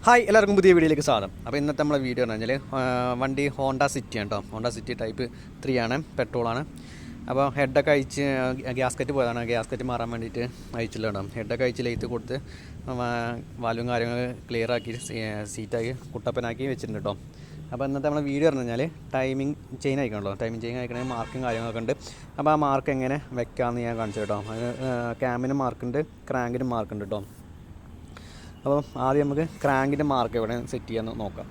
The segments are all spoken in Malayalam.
ഹായ് എല്ലാവർക്കും പുതിയ വീഡിയോയിലേക്ക് സ്വാഗതം. അപ്പോൾ ഇന്നത്തെ നമ്മളെ വീഡിയോ എന്ന് പറഞ്ഞാൽ വണ്ടി ഹോണ്ട സിറ്റി ആണ് കേട്ടോ. ഹോണ്ട സിറ്റി ടൈപ്പ് 3 ആണ്, പെട്രോളാണ്. അപ്പോൾ ഹെഡൊക്കെ അയച്ച് ഗ്യാസ്കറ്റ് പോയതാണ്. ഗ്യാസ്കറ്റ് മാറാൻ വേണ്ടിയിട്ട് അയച്ചില്ല കേട്ടോ. ഹെഡൊക്കെ അയച്ച് ലെയ്ത്ത് കൊടുത്ത് വാൽവും കാര്യങ്ങൾ ക്ലിയർ ആക്കി സീറ്റാക്കി കുട്ടപ്പനാക്കി വെച്ചിട്ടുണ്ട് കേട്ടോ. അപ്പോൾ ഇന്നത്തെ നമ്മളെ വീഡിയോ പറഞ്ഞു കഴിഞ്ഞാൽ ടൈമിംഗ് ചെയിൻ അയക്കണല്ലോ. ടൈമിംഗ് ചെയിൻ അയക്കണമെങ്കിൽ മാർക്കും കാര്യങ്ങളൊക്കെ ഉണ്ട്. അപ്പോൾ ആ മാർക്ക് എങ്ങനെ വെക്കാമെന്ന് ഞാൻ കാണിച്ചു കേട്ടോ. അതിന് ക്യാമിന് മാർക്കുണ്ട്, ക്രാങ്കിനും മാർക്കുണ്ട് കേട്ടോ. അപ്പോൾ ആദ്യം നമുക്ക് ക്രാങ്കിൻ്റെ മാർക്ക് എവിടെ സെറ്റ് ചെയ്യാമെന്ന് നോക്കാം.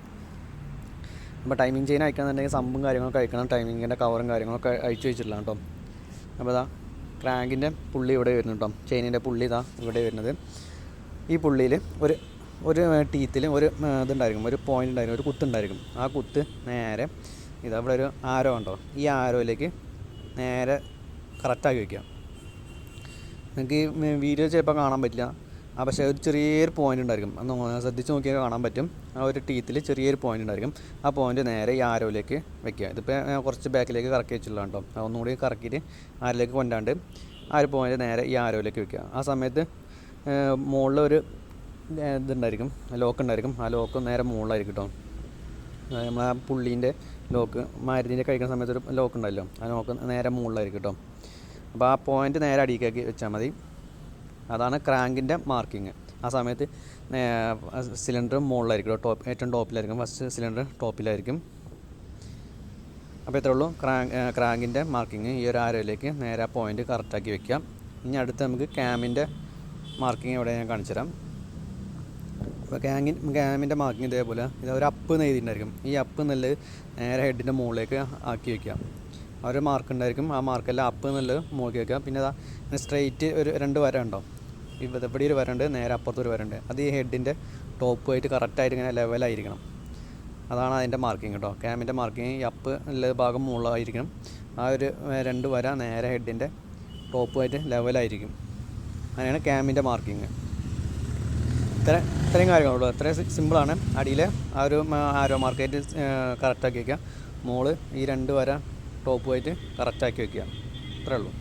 അപ്പോൾ ടൈമിംഗ് ചെയിൻ അയക്കണമെന്നുണ്ടെങ്കിൽ സമ്പും കാര്യങ്ങളൊക്കെ അയക്കണം. ടൈമിങ്ങിൻ്റെ കവറും കാര്യങ്ങളൊക്കെ അയച്ചു വെച്ചിട്ടില്ല കേട്ടോ. അപ്പോൾ ഇതാ ക്രാങ്കിൻ്റെ പുള്ളി ഇവിടെ വരുന്നുണ്ട് കേട്ടോ. ചെയിനിൻ്റെ പുള്ളി ഇതാ ഇവിടെ വരുന്നത്. ഈ പുള്ളിയിൽ ഒരു ടീത്തിൽ ഒരു ഇതുണ്ടായിരിക്കും, ഒരു പോയിൻ്റ് ഉണ്ടായിരിക്കും, ഒരു കുത്തുണ്ടായിരിക്കും. ആ കുത്ത് നേരെ ഇതാ ഇവിടെ ഒരു ആരോ ഉണ്ടോ, ഈ ആരോയിലേക്ക് നേരെ കറക്റ്റാക്കി വയ്ക്കുക. നിങ്ങൾക്ക് ഈ വീഡിയോ ചിലപ്പോൾ കാണാൻ പറ്റില്ല, പക്ഷേ ഒരു ചെറിയൊരു പോയിൻ്റ് ഉണ്ടായിരിക്കും. അന്ന് ശ്രദ്ധിച്ച് നോക്കിയാൽ കാണാൻ പറ്റും. ആ ഒരു ടീത്തിൽ ചെറിയൊരു പോയിൻ്റ് ഉണ്ടായിരിക്കും. ആ പോയിൻ്റ് നേരെ ഈ ആരോയിലേക്ക് വെക്കുക. ഇതിപ്പോൾ കുറച്ച് ബാക്കിലേക്ക് കറക്കി വെച്ചിട്ടുള്ള കേട്ടോ. ഒന്നുകൂടി കറക്കിയിട്ട് ആരിലേക്ക് കൊണ്ടാണ്ട് ആ ഒരു പോയിൻ്റ് നേരെ ഈ ആരോയിലേക്ക് വെക്കുക. ആ സമയത്ത് മുകളിൽ ഒരു ഇതുണ്ടായിരിക്കും, ലോക്ക് ഉണ്ടായിരിക്കും. ആ ലോക്ക് നേരെ മുകളിലായിരിക്കും കേട്ടോ. നമ്മൾ ആ പുള്ളീൻ്റെ ലോക്ക് മരുന്നിൻ്റെ കഴിക്കുന്ന സമയത്ത് ഒരു ലോക്ക് ഉണ്ടല്ലോ, ആ ലോക്ക് നേരെ മുകളിലായിരിക്കും കേട്ടോ. അപ്പോൾ ആ പോയിൻ്റ് നേരെ അടിയിലേക്ക് വെച്ചാൽ മതി. അതാണ് ക്രാങ്കിൻ്റെ മാർക്കിങ്. ആ സമയത്ത് സിലിണ്ടർ മുകളിലായിരിക്കും കേട്ടോ, ഏറ്റവും ടോപ്പിലായിരിക്കും. First cylinder ടോപ്പിലായിരിക്കും. അപ്പോൾ ഇത്രേ ഉള്ളൂ ക്രാങ്കിൻ്റെ മാർക്കിങ്. ഈ ഒരു ആരോയിലേക്ക് നേരെ ആ പോയിൻ്റ് കറക്റ്റാക്കി വെക്കാം. ഇനി അടുത്ത് നമുക്ക് ക്യാമിൻ്റെ മാർക്കിങ് ഇവിടെ ഞാൻ കാണിച്ചു തരാം. അപ്പോൾ ക്യാമിൻ്റെ മാർക്കിങ് ഇതേപോലെ ഇത് ഒരു അപ്പ് എഴുതിയിട്ടുണ്ടായിരിക്കും. ഈ അപ്പ് എന്നുള്ളത് നേരെ ഹെഡിൻ്റെ മുകളിലേക്ക് ആക്കി വയ്ക്കാം. ആ ഒരു മാർക്ക് ഉണ്ടായിരിക്കും. ആ മാർക്കെല്ലാം അപ്പ് എന്നുള്ളത് മുകളിലേക്ക് വയ്ക്കുക. പിന്നെ അതാ സ്ട്രെയിറ്റ് ഒരു 2 വര ഉണ്ടോ, ഇവിടെ ഒരു വര ഉണ്ട്, നേരെ അപ്പുറത്തൊരു വര ഉണ്ട്. അത് ഈ ഹെഡിൻ്റെ ടോപ്പുമായിട്ട് കറക്റ്റായിട്ട് ഇങ്ങനെ ലെവലായിരിക്കണം. അതാണ് അതിൻ്റെ മാർക്കിങ് കേട്ടോ. ക്യാമിൻ്റെ മാർക്കിങ് ഈ അപ്പ് ഉള്ള ഭാഗം മുകളിലായിരിക്കണം. ആ ഒരു 2 വര നേരെ ഹെഡിൻ്റെ ടോപ്പുമായിട്ട് ലെവലായിരിക്കും. അങ്ങനെയാണ് ക്യാമിൻ്റെ മാർക്കിങ്. ഇത്രയും കാര്യങ്ങളുള്ളൂ. ഇത്രയും സിമ്പിളാണ്. അടിയിൽ ആ ഒരു ആരോ മാർക്കായിട്ട് കറക്റ്റാക്കി വയ്ക്കുക. മുകളിൽ ഈ 2 വര ടോപ്പുമായിട്ട് കറക്റ്റാക്കി വയ്ക്കുക. ഇത്രയേ ഉള്ളൂ.